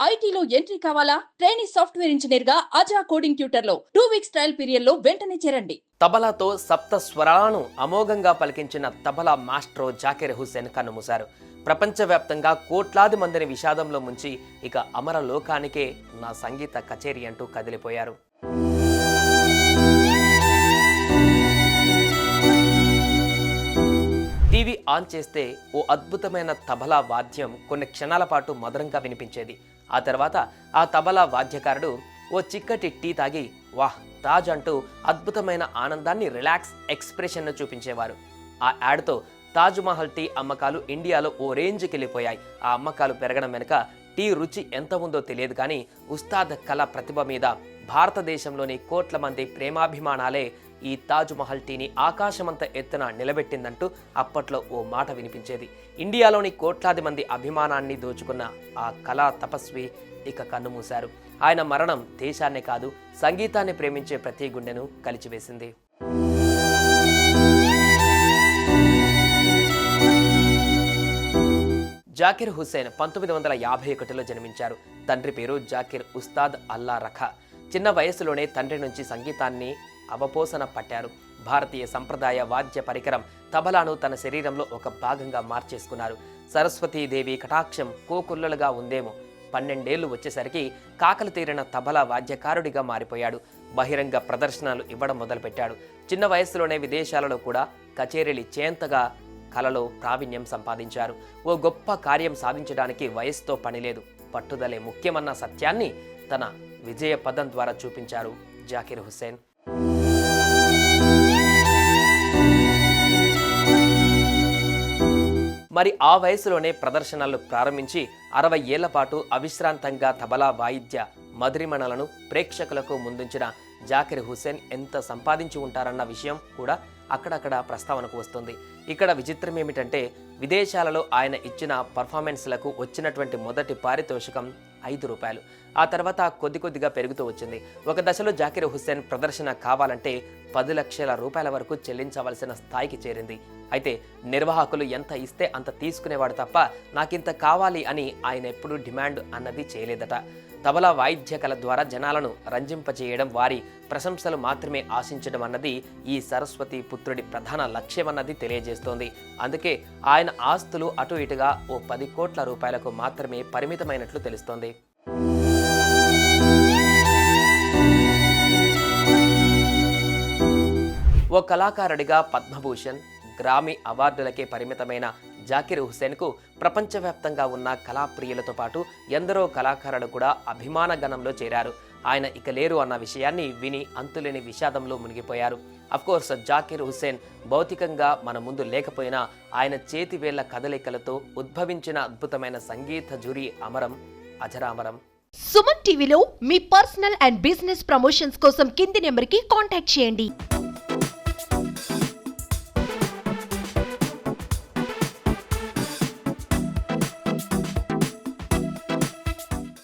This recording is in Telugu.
ఐటీలో ఎంట్రీ కావాలా? ట్రైనీ సాఫ్ట్వేర్ ఇంజనీర్ గా అజా కోడింగ్ ట్యూటర్ లో 2 వీక్స్ ట్రయల్ పీరియడ్ లో వెంటనే చేరండి. తబలాతో సప్త స్వరాలను అమోఘంగా పలికించిన తబలా మాస్ట్రో జాకిర్ హుస్సేన్ కన్నుమూశారు. ప్రపంచవ్యాప్తంగా కోట్లాది మందిని విషాదంలో ముంచి ఇక అమర లోకానికే నా సంగీత కచేరీ అంటూ కదిలిపోయారు. టీవీ ఆన్ చేస్తే ఓ అద్భుతమైన తబలా వాద్యం కొన్ని క్షణాల పాటు మధురంగా వినిపించేది. ఆ తర్వాత ఆ తబలా వాద్యకారుడు ఓ చిక్కటి టీ తాగి వాహ్ తాజ్ అంటూ అద్భుతమైన ఆనందాన్ని, రిలాక్స్ ఎక్స్ప్రెషన్ను చూపించేవారు. ఆ యాడ్తో తాజ్ మహల్ టీ అమ్మకాలు ఇండియాలో ఓ రేంజ్కి వెళ్ళిపోయాయి. ఆ అమ్మకాలు పెరగడం వెనుక టీ రుచి ఎంత ఉందో తెలియదు కానీ ఉస్తాద్ కళ ప్రతిభ మీద భారతదేశంలోని కోట్ల మంది ప్రేమాభిమానాలే ఈ తాజ్ మహల్ టీని ఆకాశమంత ఎత్తున నిలబెట్టిందంటూ అప్పట్లో ఓ మాట వినిపించేది. ఇండియాలోని కోట్లాది మంది అభిమానాన్ని దోచుకున్న ఆ కళా తపస్వి ఇక కన్నుమూశారు. ఆయన మరణం దేశాన్నే కాదు, సంగీతాన్ని ప్రేమించే ప్రతి గుండెను కలిచివేసింది. జాకిర్ హుస్సేన్ 1951లో జన్మించారు. తండ్రి పేరు జాకిర్ ఉస్తాద్ అల్లా రఖా. చిన్న వయసులోనే తండ్రి నుంచి సంగీతాన్ని అవపోసన పట్టారు. భారతీయ సంప్రదాయ వాద్య పరికరం తబలాను తన శరీరంలో ఒక భాగంగా మార్చేసుకున్నారు. సరస్వతీదేవి కటాక్షం కోకుల్లలుగా ఉందేమో. 12 ఏళ్లు వచ్చేసరికి కాకలు తీరిన తబలా వాద్యకారుడిగా మారిపోయాడు. బహిరంగ ప్రదర్శనలు ఇవ్వడం మొదలుపెట్టాడు. చిన్న వయసులోనే విదేశాలలో కూడా కచేరీలు ఇచ్చేంతగా కళలో ప్రావీణ్యం సంపాదించారు. ఓ గొప్ప కార్యం సాధించడానికి వయసుతో పనిలేదు, పట్టుదలే ముఖ్యమన్న సత్యాన్ని తన విజయ పదం ద్వారా చూపించారు జాకిర్ హుస్సేన్. మరి ఆ వయసులోనే ప్రదర్శనలు ప్రారంభించి 60 ఏళ్ల పాటు అవిశ్రాంతంగా తబలా వాయిద్య మధురిమణలను ప్రేక్షకులకు ముందుంచిన జాకిర్ హుస్సేన్ ఎంత సంపాదించి ఉంటారన్న విషయం కూడా అక్కడక్కడ ప్రస్తావనకు వస్తుంది. ఇక్కడ విచిత్రం ఏమిటంటే విదేశాలలో ఆయన ఇచ్చిన పర్ఫార్మెన్స్లకు వచ్చినటువంటి మొదటి పారితోషికం 5 రూపాయలు. ఆ తర్వాత కొద్దిగా పెరుగుతూ వచ్చింది. ఒక దశలో జాకిర్ హుస్సేన్ ప్రదర్శన కావాలంటే 10 లక్షల రూపాయల వరకు చెల్లించవలసిన స్థాయికి చేరింది. అయితే నిర్వాహకులు ఎంత ఇస్తే అంత తీసుకునేవాడు తప్ప నాకింత కావాలి అని ఆయన ఎప్పుడూ డిమాండ్ అన్నది చేయలేదట. తబలా వాయిద్య కళ ద్వారా జనాలను రంజింపచేయడం, వారి ప్రశంసలు మాత్రమే ఆశించడం అన్నది ఈ సరస్వతి పుత్రుడి ప్రధాన లక్ష్యమన్నది తెలియజేస్తోంది. అందుకే ఆయన ఆస్తులు అటు ఇటుగా ఓ 10 కోట్ల రూపాయలకు మాత్రమే పరిమితమైనట్లు తెలుస్తోంది. ఓ కళాకారుడిగా పద్మభూషణ్, గ్రామీ అవార్డులకే పరిమితమైన జాకిర్ హుస్సేన్కు ప్రపంచవ్యాప్తంగా ఉన్న కళాప్రియులతో పాటు ఎందరో కళాకారులు కూడా అభిమాన గణంలో చేరారు. ఆయన ఇక లేరు అన్న విషయాన్ని విని అంతులేని విషాదంలో మునిగిపోయారు. అఫ్కోర్స్ జాకిర్ హుస్సేన్ భౌతికంగా మన ముందు లేకపోయినా ఆయన చేతివేళ్ల కదలికలతో ఉద్భవించిన అద్భుతమైన సంగీత జూరీ అమరం, అజరామరం. సుమన్ టీవీలో మీ పర్సనల్ అండ్ బిజినెస్ ప్రమోషన్స్ కోసం కింది నెంబర్కి కాంటాక్ట్ చేయండి.